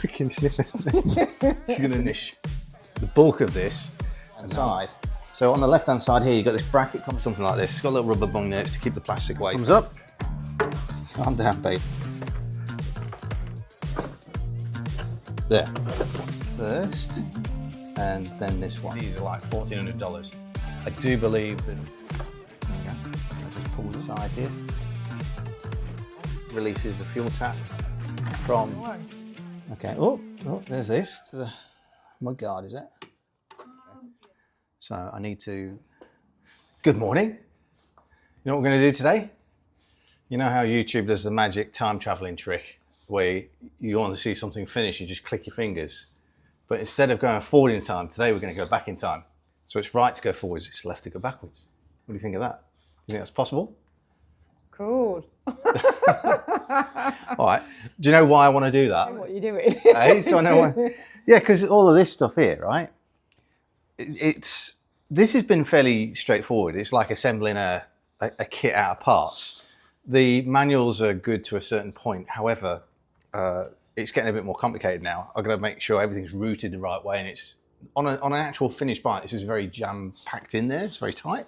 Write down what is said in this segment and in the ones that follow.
Freaking sniffing. She's going to niche the bulk of this Side. So on the left hand side here, you've got this bracket, comes something like this. It's got a little rubber bung there to keep the plastic away. comes up. Calm down, babe. There. First, and then this one. These are like $1,400. I do believe that. There we go. I'll just pull the side here. Releases the fuel tap from. Okay. Oh, there's this. So the mud guard, is it? So I need to. Good morning. You know what we're going to do today? You know how YouTube does the magic time traveling trick where you want to see something finished, you just click your fingers. But instead of going forward in time, today we're going to go back in time. So it's right to go forwards, it's left to go backwards. What do you think of that? You think that's possible? Cool. All right. Do you know why I want to do that? What are you doing? Hey, so I know why. Yeah, because all of this stuff here, right? This has been fairly straightforward. It's like assembling a kit out of parts. The manuals are good to a certain point. However, it's getting a bit more complicated now. I've got to make sure everything's routed the right way, and it's on an actual finished bike. This is very jam packed in there. It's very tight.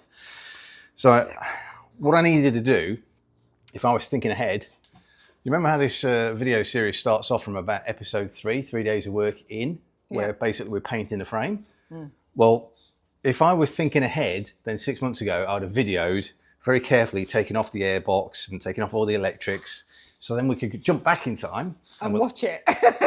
So what I needed to do, if I was thinking ahead, you remember how this video series starts off from about episode 3 days of work in, where basically we're painting the frame. Well, if I was thinking ahead, then 6 months ago, I would have videoed very carefully, taking off the airbox and taking off all the electrics. So then we could jump back in time. And watch it.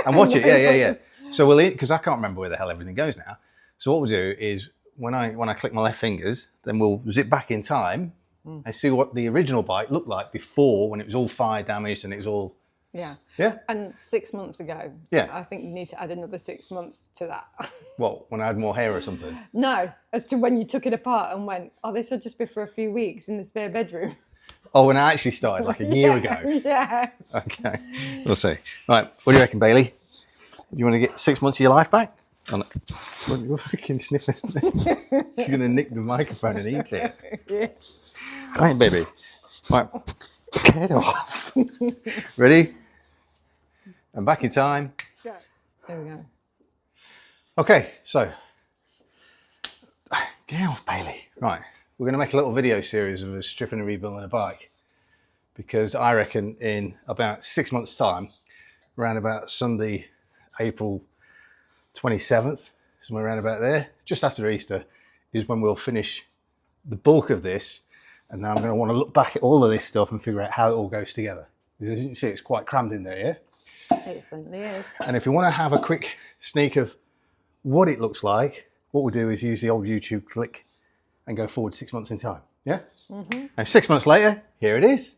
And watch it, yeah. So because I can't remember where the hell everything goes now. So what we'll do is when I click my left fingers, then we'll zip back in time and see what the original bike looked like before, when it was all fire damaged and it was all. Yeah. Yeah. And 6 months ago. Yeah. I think you need to add another 6 months to that. Well, when I had more hair or something. No, as to when you took it apart and went, oh, this will just be for a few weeks in the spare bedroom. Oh, when I actually started, like a year ago. Yeah. Okay, we'll see. Right, what do you reckon, Bailey? You want to get 6 months of your life back? Oh, no. You're freaking sniffing. She's going to nick the microphone and eat it. Yeah. Right, baby. Right, head off. Ready? And back in time. Yeah. There we go. Okay, so get off, Bailey. Right, we're going to make a little video series of us stripping and rebuilding a bike, because I reckon in about 6 months' time, around about Sunday, April 27th, somewhere around about there, just after Easter, is when we'll finish the bulk of this, and now I'm going to want to look back at all of this stuff and figure out how it all goes together. Because as you can see, it's quite crammed in there, yeah? It certainly is. And if you want to have a quick sneak of what it looks like, what we'll do is use the old YouTube click and go forward 6 months in time. Yeah? Mm-hmm. And 6 months later, here it is.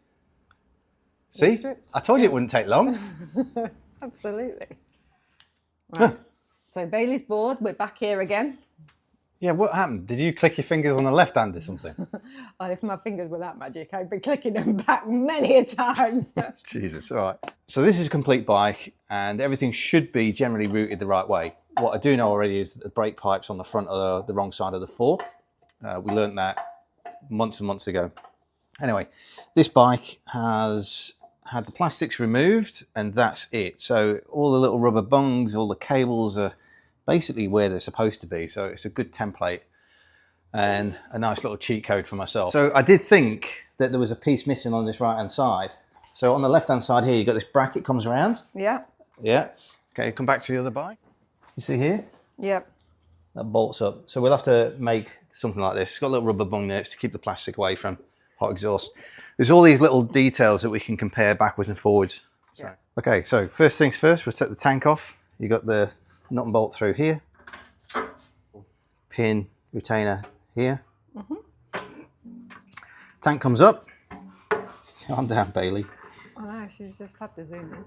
See? I told you it wouldn't take long. Absolutely. Right. So Bailey's bored. We're back here again. Yeah, what happened? Did you click your fingers on the left hand or something? Oh, if my fingers were that magic, I'd be clicking them back many a times. Jesus, all right. So this is a complete bike and everything should be generally routed the right way. What I do know already is that the brake pipe's on the front of the wrong side of the fork. We learned that months and months ago. Anyway, this bike has had the plastics removed and that's it. So all the little rubber bungs, all the cables are basically where they're supposed to be. So it's a good template and a nice little cheat code for myself. So I did think that there was a piece missing on this right hand side. So on the left hand side here, you've got this bracket comes around. Yeah. Yeah. Okay, come back to the other bike. You see here? Yep. That bolts up. So we'll have to make something like this. It's got a little rubber bung there to keep the plastic away from hot exhaust. There's all these little details that we can compare backwards and forwards. So, yeah. Okay, so first things first, we'll take the tank off. You got the nut and bolt through here. Pin retainer here. Tank comes up. Calm down, Bailey. Oh no, she's just had the zoomers.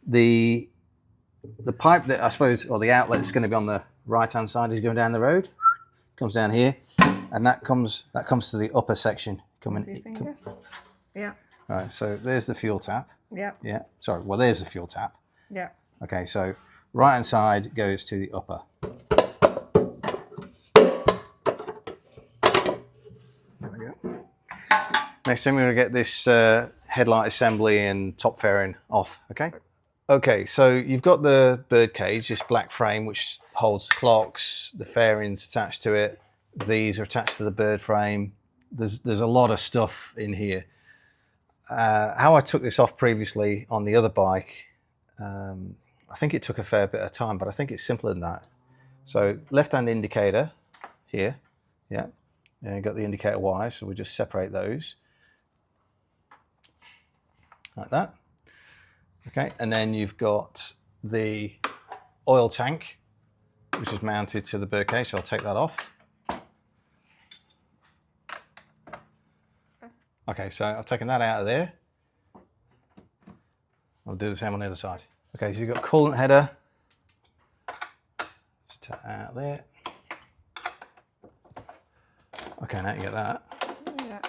Yeah. The pipe that I suppose, or the outlet that's going to be on the right hand side is going down the road. Comes down here, and that comes to the upper section. Yeah. Right. So there's the fuel tap. Yeah. Yeah. Sorry. Well, there's the fuel tap. Yeah. Okay. So right hand side goes to the upper. There we go. Next thing we're going to get this headlight assembly and top fairing off. Okay. Okay, so you've got the birdcage, this black frame which holds the clocks, the fairings attached to it. These are attached to the bird frame. There's a lot of stuff in here. How I took this off previously on the other bike, I think it took a fair bit of time, but I think it's simpler than that. So left-hand indicator here, yeah, and you've got the indicator wires, so we just separate those like that. Okay, and then you've got the oil tank, which is mounted to the birdcage, so I'll take that off. Okay, so I've taken that out of there. I'll do the same on the other side. Okay, so you've got coolant header. Just take that out there. Okay, now you get that. Yeah.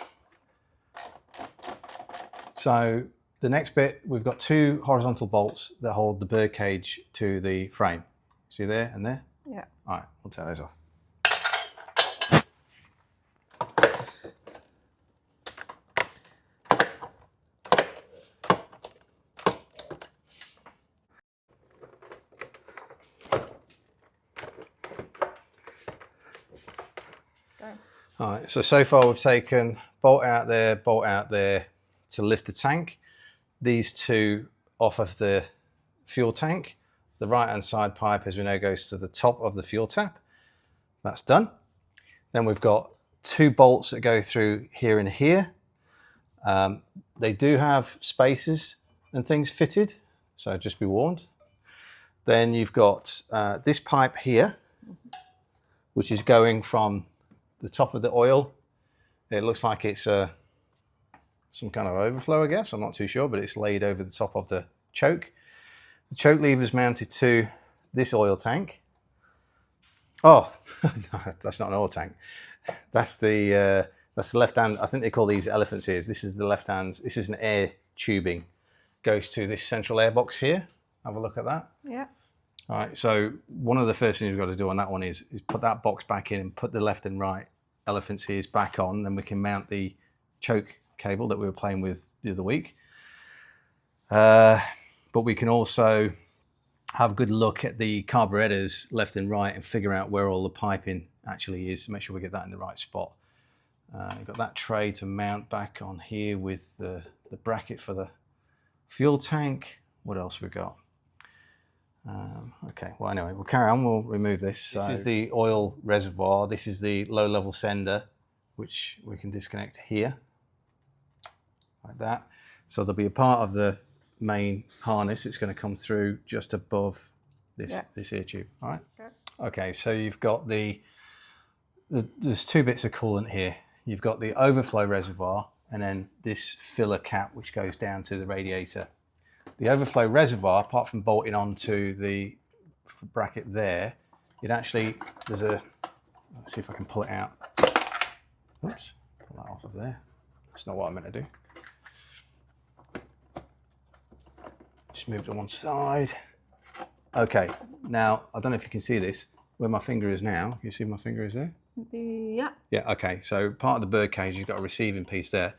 So the next bit, we've got two horizontal bolts that hold the birdcage to the frame. See there and there? Yeah. All right, we'll take those off. All right, so far we've taken bolt out there to lift the tank. These two off of the fuel tank. The right-hand side pipe, as we know, goes to the top of the fuel tap. That's done. Then we've got two bolts that go through here and here. They do have spacers and things fitted, so just be warned. Then you've got this pipe here, which is going from the top of the oil. It looks like it's some kind of overflow, I guess. I'm not too sure, but it's laid over the top of the choke. The choke lever is mounted to this oil tank. Oh, no, that's not an oil tank. That's the left hand. I think they call these elephant's ears. This is the left hand. This is an air tubing. Goes to this central air box here. Have a look at that. Yeah. All right, so one of the first things we've got to do on that one is put that box back in and put the left and right elephant's ears back on. Then we can mount the choke cable that we were playing with the other week. But we can also have a good look at the carburetors left and right and figure out where all the piping actually is to make sure we get that in the right spot. We've got that tray to mount back on here with the bracket for the fuel tank. What else we got? Okay, well anyway, we'll carry on, we'll remove this. This is the oil reservoir, this is the low level sender, which we can disconnect here, like that. So there'll be a part of the main harness, it's going to come through just above this, this ear tube, all right? Okay, so you've got there's two bits of coolant here. You've got the overflow reservoir and then this filler cap which goes down to the radiator. The overflow reservoir, apart from bolting onto the bracket there, it actually, let's see if I can pull it out. Oops, pull that off of there. That's not what I meant to do. Just move to one side. Okay, now, I don't know if you can see this, where my finger is now. Can you see my finger is there? Yeah. Yeah, okay, so part of the birdcage, you've got a receiving piece there.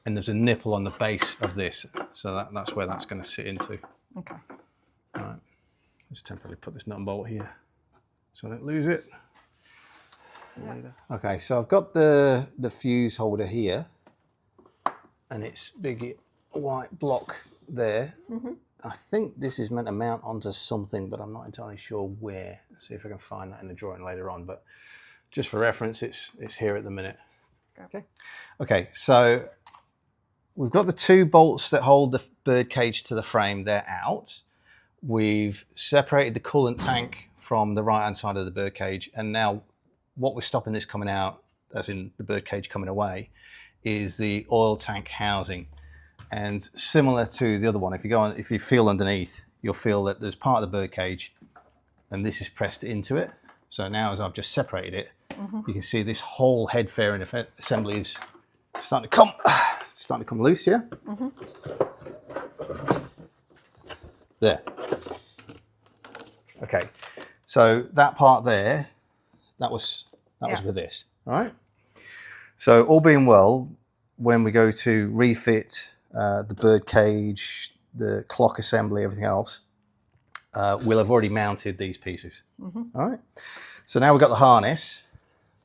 And there's a nipple on the base of this, so that's where that's going to sit into. Okay. All right, just temporarily put this nut and bolt here so I don't lose it. Yeah. Okay, so I've got the fuse holder here, and it's big white block there. Mm-hmm. I think this is meant to mount onto something, but I'm not entirely sure where. Let's see if I can find that in the drawing later on. But just for reference, it's here at the minute. Okay. Okay, so we've got the two bolts that hold the birdcage to the frame, they're out. We've separated the coolant tank from the right-hand side of the birdcage, and now what we're stopping this coming out, as in the birdcage coming away, is the oil tank housing. And similar to the other one, if you feel underneath, you'll feel that there's part of the birdcage, and this is pressed into it. So now, as I've just separated it, you can see this whole head fairing assembly is starting to come loose here. There. Okay, so that part there, that was with this, all right? So all being well, when we go to refit the birdcage, the clock assembly, everything else, we'll have already mounted these pieces. All right. So now we've got the harness.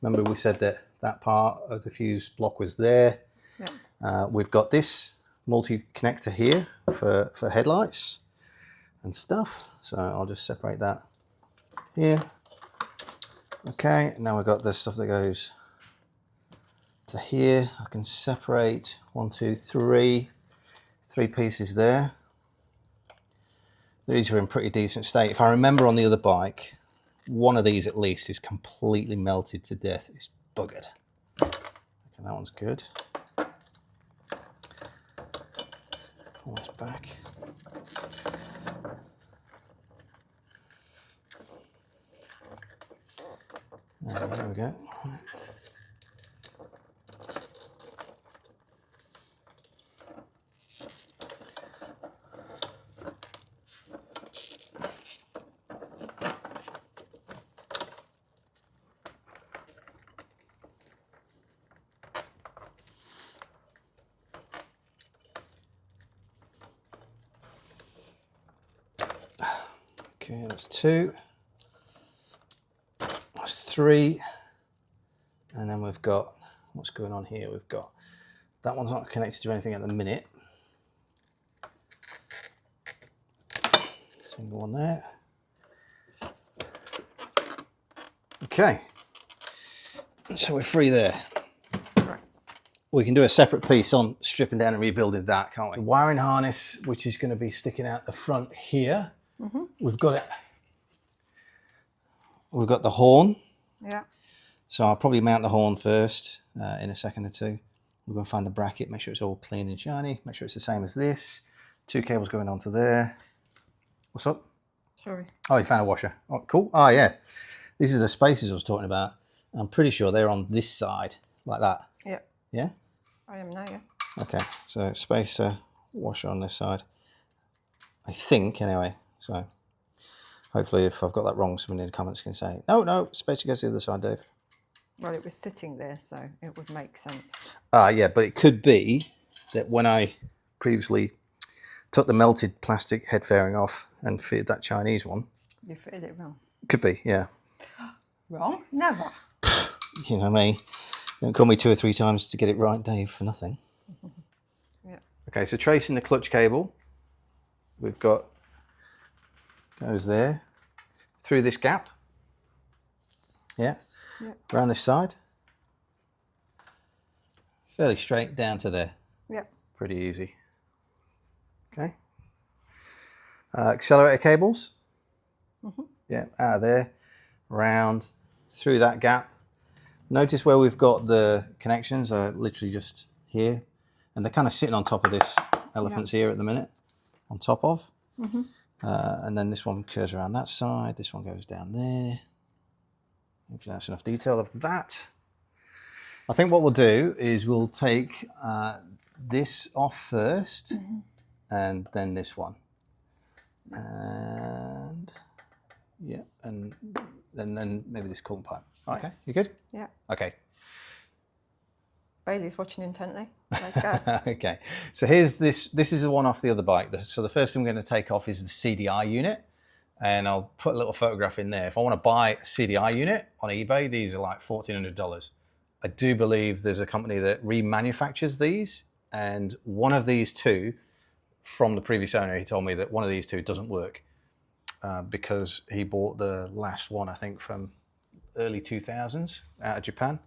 Remember we said that that part of the fuse block was there. Yeah. We've got this multi-connector here for headlights and stuff. So I'll just separate that here. Okay, now we've got the stuff that goes to here. I can separate 1, 2, 3 pieces there. These are in pretty decent state. If I remember on the other bike, one of these at least is completely melted to death. It's buggered. Okay, that one's good. Pull this back. There we go. Okay, that's 2. That's 3. And then we've got, what's going on here? We've got, that one's not connected to anything at the minute. Single one there. Okay. So we're free there. We can do a separate piece on stripping down and rebuilding that, can't we? The wiring harness, which is going to be sticking out the front here. We've got it. We've got the horn. Yeah. So I'll probably mount the horn first in a second or two. We're going to find the bracket, make sure it's all clean and shiny, make sure it's the same as this. 2 cables going onto there. What's up? Sorry. Oh, you found a washer. Oh, cool. Oh, yeah. These are the spaces I was talking about. I'm pretty sure they're on this side, like that. Yeah. Yeah? I am now, yeah. Okay, so spacer, washer on this side. I think, anyway. So hopefully if I've got that wrong, someone in the comments can say, no, spacer goes to the other side, Dave. Well, it was sitting there, so it would make sense. Yeah, but it could be that when I previously took the melted plastic head fairing off and fitted that Chinese one. You fitted it wrong. Could be, yeah. Wrong? Never. You know me. Don't call me 2 or 3 times to get it right, Dave, for nothing. Yeah. Okay, so tracing the clutch cable, we've got, goes there, through this gap. Yeah. Yeah. Around this side. Fairly straight down to there. Yeah. Pretty easy. Okay. Accelerator cables. Yeah, out of there, round, through that gap. Notice where we've got the connections are literally just here, and they're kind of sitting on top of this elephant's ear at the minute, on top of. And then this one curves around that side, this one goes down there. Hopefully that's enough detail of that. I think what we'll do is we'll take this off first, and then this one. And yeah, and then maybe this coolant pipe. Okay, you good? Yeah. Okay. Bailey's watching intently. Let's go. Okay, so here's this. This is the one off the other bike. So the first thing we're going to take off is the CDI unit, and I'll put a little photograph in there. If I want to buy a CDI unit on eBay, these are like $1,400. I do believe there's a company that remanufactures these, and one of these two, from the previous owner, he told me that one of these two doesn't work because he bought the last one, I think, from early 2000s out of Japan.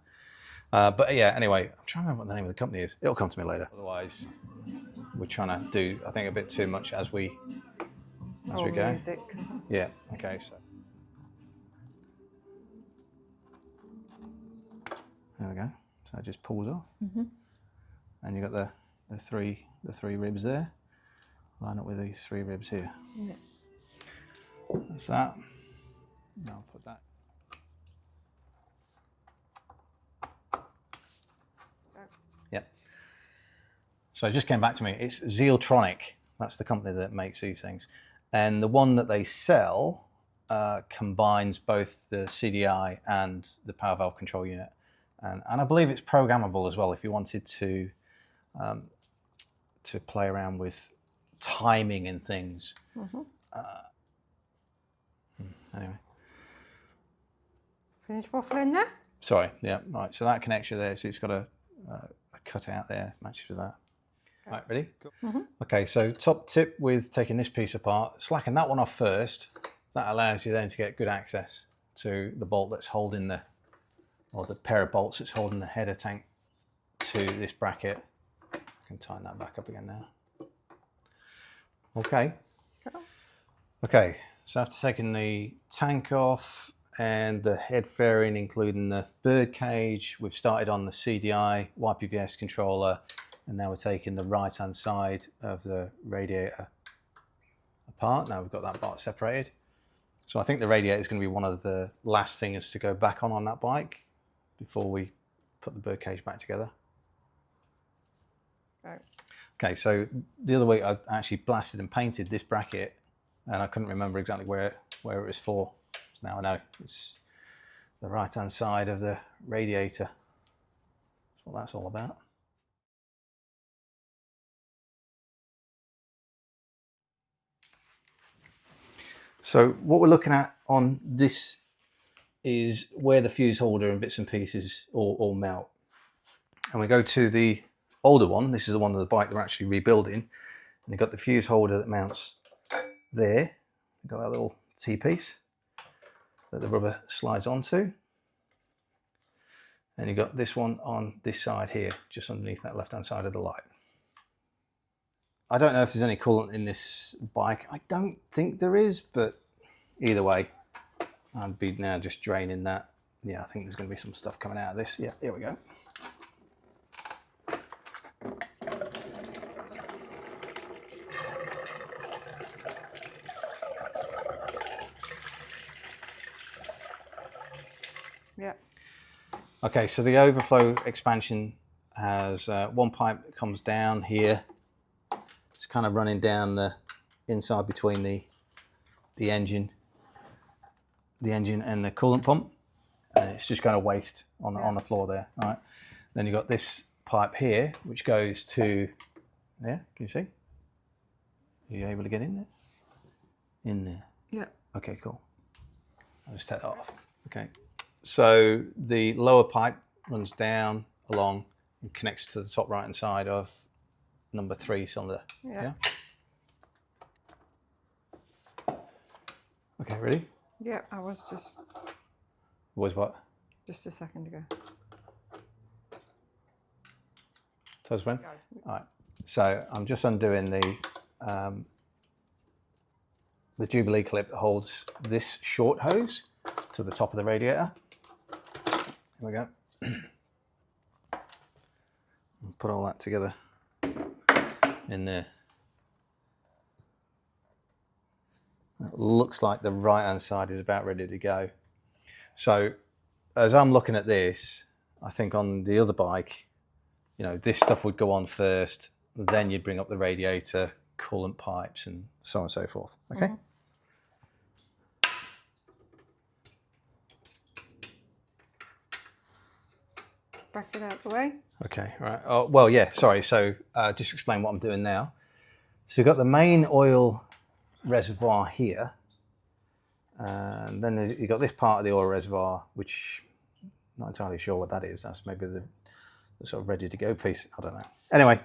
But yeah, anyway, I'm trying to remember what the name of the company is. It'll come to me later. Otherwise, we're trying to do, I think, a bit too much as we go. Music. Yeah, okay, so. There we go. So it just pulls off. And you've got the three ribs there. Line up with these 3 ribs here. Yeah. That's that. Now I'll put that. Yep. So it just came back to me. It's Zealtronic. That's the company that makes these things. And the one that they sell combines both the CDI and the power valve control unit. And I believe it's programmable as well if you wanted to play around with timing and things. Anyway. Finish waffling there? Sorry, yeah, right. So that connection there, so it's got a cutout there, matches with that. Right, ready? Cool. Okay, so top tip with taking this piece apart, slacken that one off first. That allows you then to get good access to the bolt that's holding the, or the pair of bolts that's holding the header tank to this bracket. I can tighten that back up again now. Okay. Cool. Okay, so after taking the tank off and the head fairing, including the birdcage, we've started on the CDI YPVS controller, and now we're taking the right-hand side of the radiator apart. Now we've got that part separated. So I think the radiator is going to be one of the last things to go back on that bike before we put the birdcage back together. Right. Okay, so the other week I actually blasted and painted this bracket, and I couldn't remember exactly where it was for. So now I know it's the right-hand side of the radiator. That's what that's all about. So what we're looking at on this is where the fuse holder and bits and pieces all melt. And we go to the older one. This is the one of the bike they're actually rebuilding. And they've got the fuse holder that mounts there. You've got that little T-piece that the rubber slides onto. And you've got this one on this side here, just underneath that left-hand side of the light. I don't know if there's any coolant in this bike. I don't think there is, but either way, I'd be now just draining that. Yeah, I think there's going to be some stuff coming out of this. Yeah, here we go. Yeah. Okay, so the overflow expansion has one pipe that comes down here. It's kind of running down the inside between the engine and the coolant pump, and it's just going to waste on the floor there. All right. Then you've got this pipe here, which goes to there. Can you see? Are you able to get in there? In there. Yeah. Okay, cool. I'll just take that off. Okay. So the lower pipe runs down along and connects to the top right-hand side of number 3 cylinder. Yeah. Okay, ready? Yeah, I was Was what? just a second ago. Toes when? All right. So I'm just undoing the Jubilee clip that holds this short hose to the top of the radiator. Here we go. Put all that together in there. It looks like the right hand side is about ready to go. So as I'm looking at this, I think on the other bike, you know, this stuff would go on first, then you'd bring up the radiator, coolant pipes, and so on and so forth. Okay. Mm-hmm. Back it out the way. Okay, right. Oh, well, yeah, sorry. So just explain what I'm doing now. So you've got the main oil reservoir here, and then you've got this part of the oil reservoir, which I'm not entirely sure what that is. That's maybe the sort of ready to go piece. I don't know. Anyway,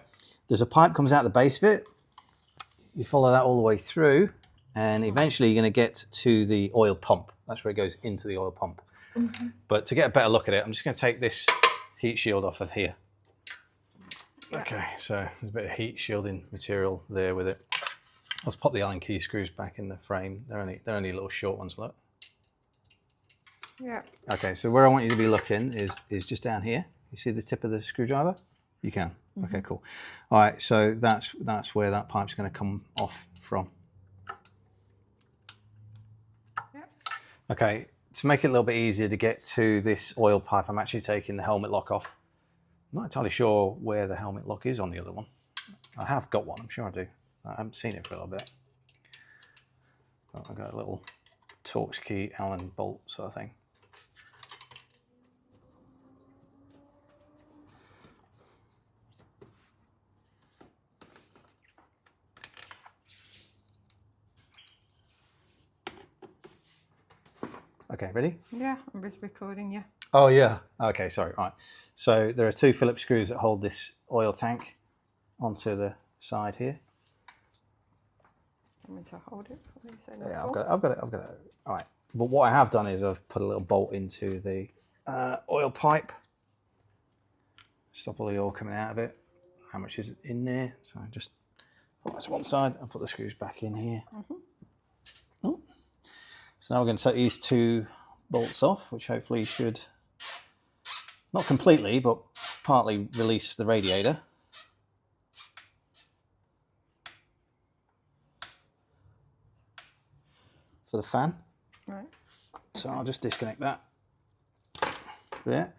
there's a pipe comes out the base of it. You follow that all the way through, and eventually you're going to get to the oil pump. That's where it goes into the oil pump. Mm-hmm. But to get a better look at it, I'm just going to take this heat shield off of here. Okay, so there's a bit of heat shielding material there with it. Let's pop the Allen key screws back in the frame. They're only little short ones, look. Yeah. Okay, so where I want you to be looking is just down here. You see the tip of the screwdriver? You can. Mm-hmm. Okay, cool. All right, so that's where that pipe's going to come off from. Yep. Okay, to make it a little bit easier to get to this oil pipe, I'm actually taking the helmet lock off. I'm not entirely sure where the helmet lock is on the other one. I have got one, I'm sure I do. I haven't seen it for a little bit. But I've got a little Torx key Allen bolt sort of thing. Okay, ready? Yeah, I'm just recording, yeah. Oh yeah. Okay, sorry. Right. So there are 2 Phillips screws that hold this oil tank onto the side here. I'm going to hold it for you. Yeah, I've got it. All right. But what I have done is I've put a little bolt into the oil pipe. Stop all the oil coming out of it. How much is in there? So I just put that to one side and put the screws back in here. Oh. So now we're going to take these 2 bolts off, which hopefully should, not completely, but partly release the radiator. For the fan. Right. So I'll just disconnect that. There.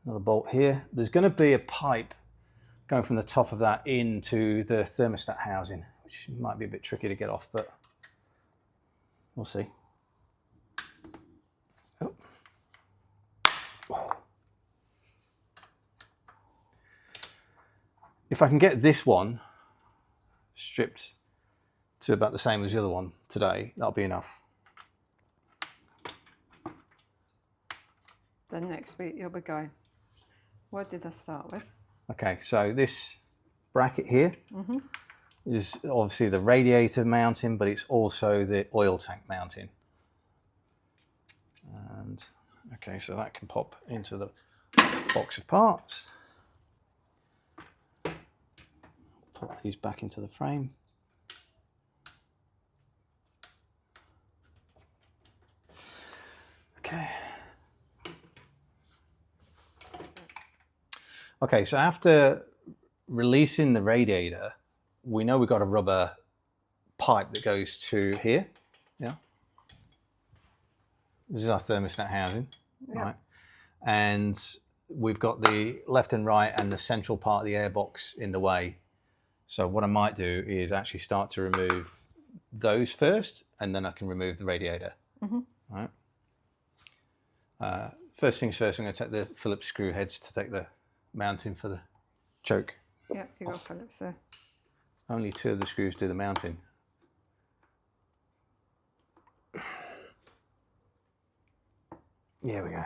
Another bolt here. There's going to be a pipe going from the top of that into the thermostat housing, which might be a bit tricky to get off, but we'll see. Oh. If I can get this one stripped to about the same as the other one today, that'll be enough. Then next week you'll be going, what did I start with? Okay, so this bracket here is obviously the radiator mounting, but it's also the oil tank mounting. And okay, so that can pop into the box of parts. Pop these back into the frame. Okay. Okay, so after releasing the radiator, we know we've got a rubber pipe that goes to here. Yeah. This is our thermostat housing, right? And we've got the left and right and the central part of the airbox in the way. So what I might do is actually start to remove those first, and then I can remove the radiator. Right. First things first, I'm going to take the Phillips screw heads to take the mounting for the choke. Yeah, you got Phillips there. Only 2 of the screws do the mounting. Here we go.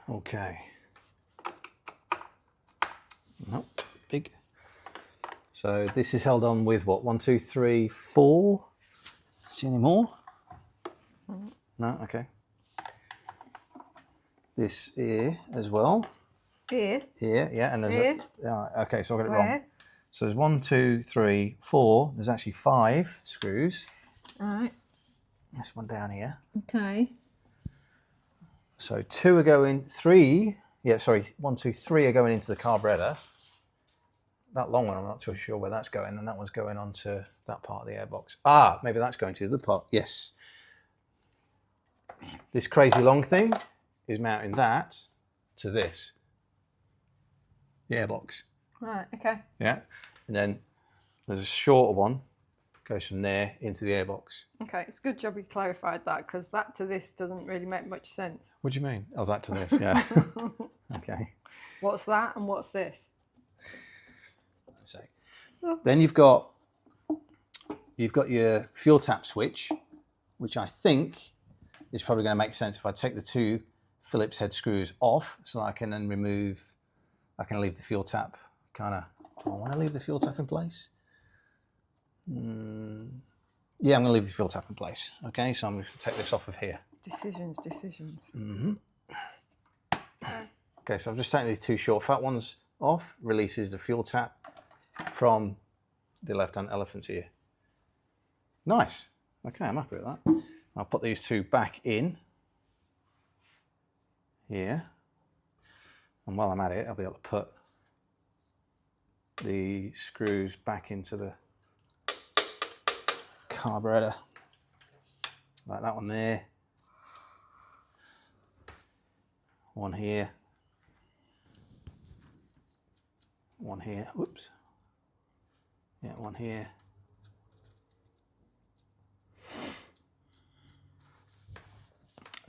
Okay. Nope, big. So this is held on with what? 1, 2, 3, 4. See any more? No, okay. This here as well. Here? Here, yeah, and there's Here? okay, so I got it Where? wrong. So there's 1, 2, 3, 4. There's actually 5 screws. Right. This one down here. Okay. So 2 are going, 3. Yeah, sorry, 1, 2, 3 are going into the carburetor. That long one, I'm not too sure where that's going, and that one's going onto that part of the airbox. Ah, maybe that's going to the part. Yes. This crazy long thing is mounting that to this. The airbox. Right, okay. Yeah. And then there's a shorter one, goes from there into the airbox. Okay, it's a good job you clarified that, because that to this doesn't really make much sense. What do you mean? Oh, that to this, yeah. Okay. What's that and what's this? So, then you've got your fuel tap switch, which I think is probably going to make sense if I take the 2 Phillips head screws off, so I can then I can leave the fuel tap kind of, do I want to leave the fuel tap in place? Yeah, I'm going to leave the fuel tap in place. Okay, so I'm going to take this off of here. Decisions. Okay, so I've just taken these 2 short fat ones off, releases the fuel tap from the left-hand elephant's ear. Nice. Okay, I'm happy with that. I'll put these 2 back in here. And while I'm at it, I'll be able to put the screws back into the carburetor. Like that one there. One here. One here. Whoops. Yeah, one here.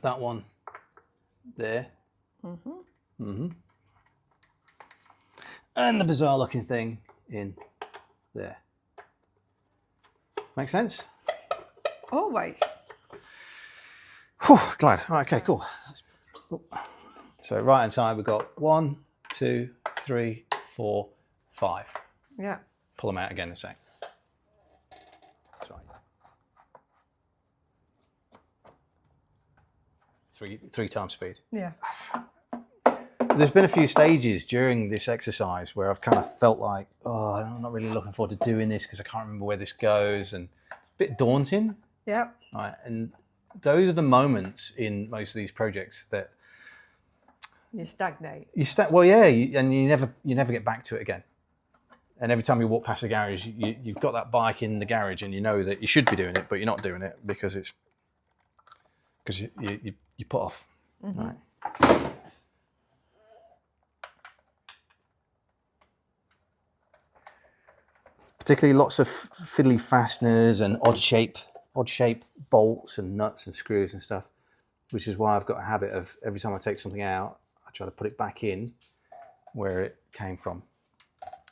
That one there. and the bizarre looking thing in there. Make sense? Always. Whew, glad. All right, okay, cool. So right hand side, we've got 1, 2, 3, 4, 5. Yeah. Pull them out again in a sec. That's right. Three times speed. Yeah. There's been a few stages during this exercise where I've kind of felt like, oh, I'm not really looking forward to doing this because I can't remember where this goes, and it's a bit daunting. Yep. Right, and those are the moments in most of these projects that You stagnate. well, yeah, and you never get back to it again. And every time you walk past the garage, you've got that bike in the garage, and you know that you should be doing it, but you're not doing it because you put off. Mm-hmm. Right. Particularly lots of fiddly fasteners and odd shape bolts and nuts and screws and stuff, which is why I've got a habit of every time I take something out, I try to put it back in where it came from.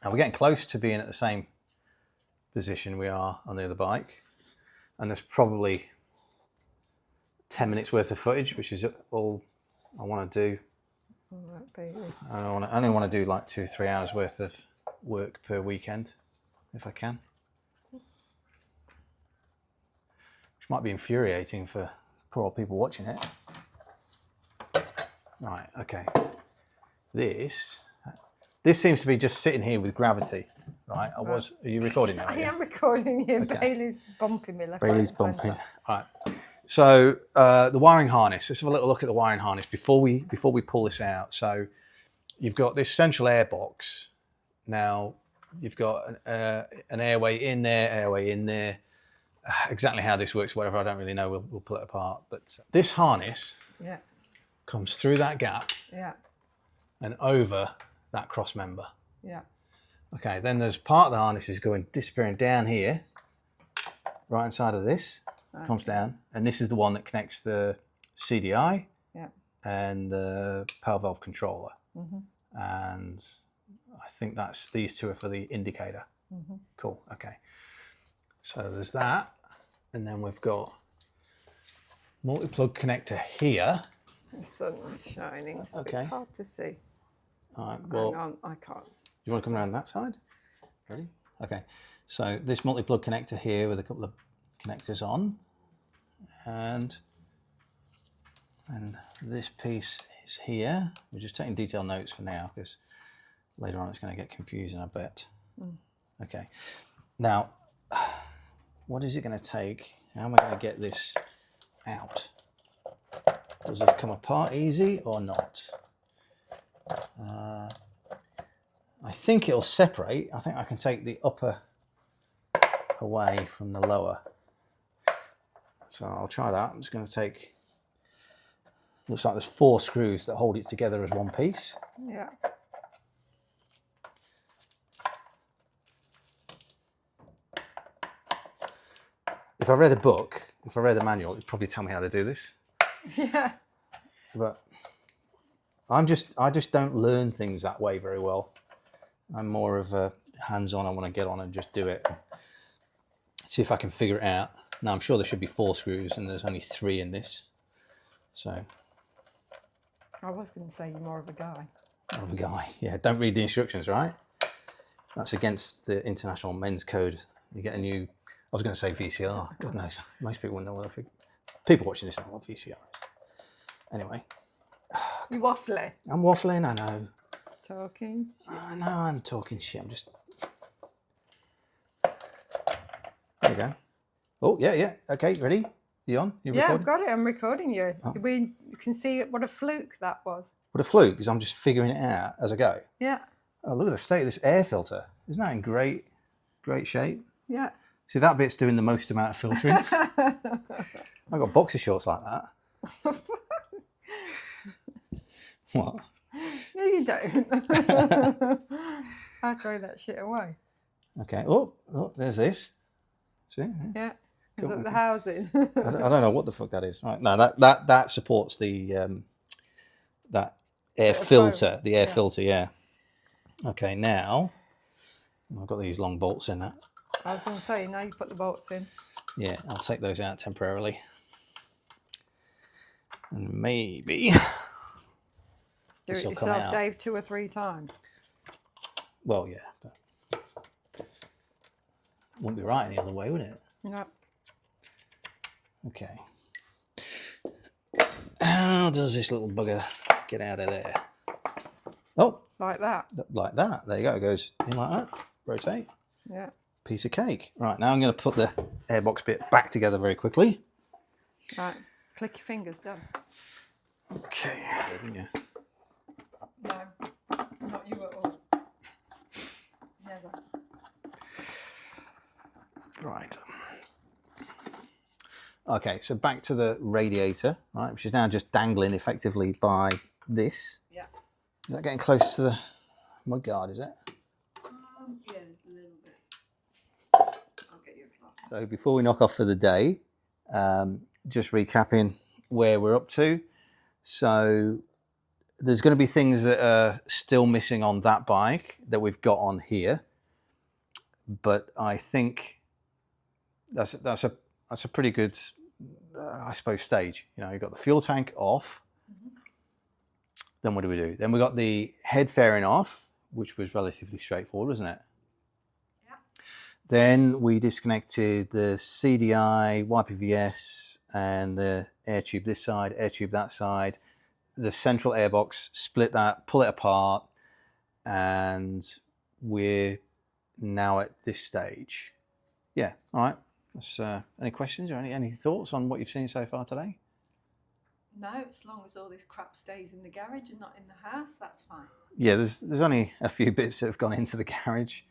And we're getting close to being at the same position we are on the other bike, and there's probably 10 minutes worth of footage, which is all I want to do. All right, baby. I only want to do like 2-3 hours worth of work per weekend, if I can. Which might be infuriating for poor old people watching it. Right, okay. This seems to be just sitting here with gravity, right? Are you recording now? I am recording you. Okay. Bailey's bumping me. Bailey's bumping. All right. So the wiring harness. Let's have a little look at the wiring harness before we pull this out. So you've got this central airbox. Now you've got an airway in there. Exactly how this works, whatever, I don't really know. We'll pull it apart. But this harness comes through that gap and over that cross member. Yeah. Okay, then there's part of the harness is disappearing down here, right inside of this, comes down, and this is the one that connects the CDI and the power valve controller. Mm-hmm. And I think these two are for the indicator. Mm-hmm. Cool, okay. So there's that, and then we've got multi-plug connector here. The sun is shining, so okay. It's hard to see. All right, well, hang on, I can't. You want to come around that side? Ready? Okay, so this multi-plug connector here with a couple of connectors on, and this piece is here. We're just taking detailed notes for now because later on it's going to get confusing, I bet. Okay, now what is it going to take? How am I going to get this out? Does this come apart easy or not? I think it'll separate. I think I can take the upper away from the lower. So I'll try that. I'm just going to take, looks like there's 4 screws that hold it together as one piece. Yeah. If I read a book, if I read a manual, it'd probably tell me how to do this. Yeah. But I just don't learn things that way very well. I'm more of a hands-on. I want to get on and just do it. See if I can figure it out. Now I'm sure there should be 4 screws and there's only 3 in this. So. I was going to say you're more of a guy. More of a guy. Yeah, don't read the instructions, right? That's against the International Men's Code. You get a new, I was going to say VCR. God knows. Most people wouldn't know what people watching this know what VCR is. Anyway. You waffling. I'm waffling, I know. Talking. I know I'm talking shit. I'm just. There we go. Oh, yeah. Okay, ready? You on? You recording? I've got it. I'm recording you. Oh. You can see what a fluke that was. What a fluke, because I'm just figuring it out as I go. Yeah. Oh, look at the state of this air filter. Isn't that in great shape? Yeah. See, that bit's doing the most amount of filtering. I've got boxer shorts like that. What? No, you don't. I throw that shit away. Okay. Oh, there's this. See? Yeah. Cool, Is that the okay. housing? I don't know what the fuck that is. Right. No, that supports the that air filter. The air filter, yeah. Okay, now I've got these long bolts in that. I was going to say, now you put the bolts in. Yeah, I'll take those out temporarily. And maybe Do this it will come yourself, out. Dave, 2 or 3 times. Well, yeah, but wouldn't be right any other way, would it? No. Okay. How does this little bugger get out of there? Oh, Like that. like that. There you go. It goes in like that. Rotate. Yeah. Piece of cake. Right, now I'm going to put the airbox bit back together very quickly. Right. Click your fingers, done. Okay. Didn't you? No, not you at all. Never. Right. Okay, so back to the radiator, right, which is now just dangling effectively by this. Yeah. Is that getting close to the mudguard, is it? Yeah, a little bit. I'll get you a cloth. So before we knock off for the day, just recapping where we're up to. So there's going to be things that are still missing on that bike that we've got on here, but I think that's a pretty good, I suppose, stage. You know, you've got the fuel tank off. Then what do we do? Then we got the head fairing off, which was relatively straightforward, wasn't it? Yeah. Then we disconnected the CDI, YPVS, and the air tube this side, air tube that side, the central airbox, split that, pull it apart, and we're now at this stage. Yeah, all right. That's, any questions or any thoughts on what you've seen so far today? No, as long as all this crap stays in the garage and not in the house, that's fine. Yeah, there's only a few bits that have gone into the garage.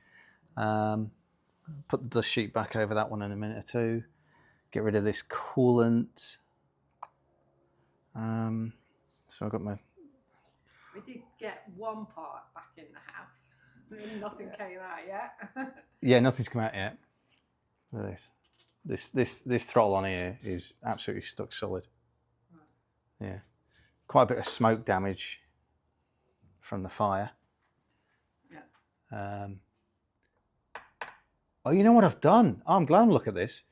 Put the dust sheet back over that one in a minute or two. Get rid of this coolant. So I've got my... We did get one part back in the house. Nothing came out yet. Yeah, nothing's come out yet. Look at this. This throttle on here is absolutely stuck solid. Yeah, quite a bit of smoke damage from the fire. Yeah. Oh, you know what I've done? Oh, I'm glad I'm looking at this.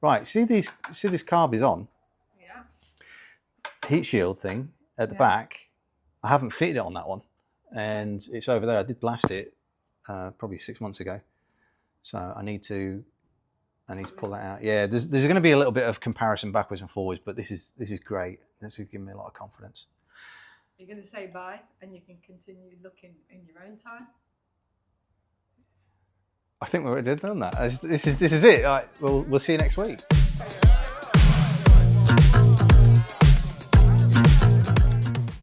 Right, see this carb is on. Yeah. Heat shield thing at the back. I haven't fitted it on that one, and it's over there. I did blast it probably 6 months ago, so I need to pull that out. Yeah, there's going to be a little bit of comparison backwards and forwards, but this is great. This is giving me a lot of confidence. You're going to say bye, and you can continue looking in your own time. I think we already did done that. This is it. All right, we'll see you next week.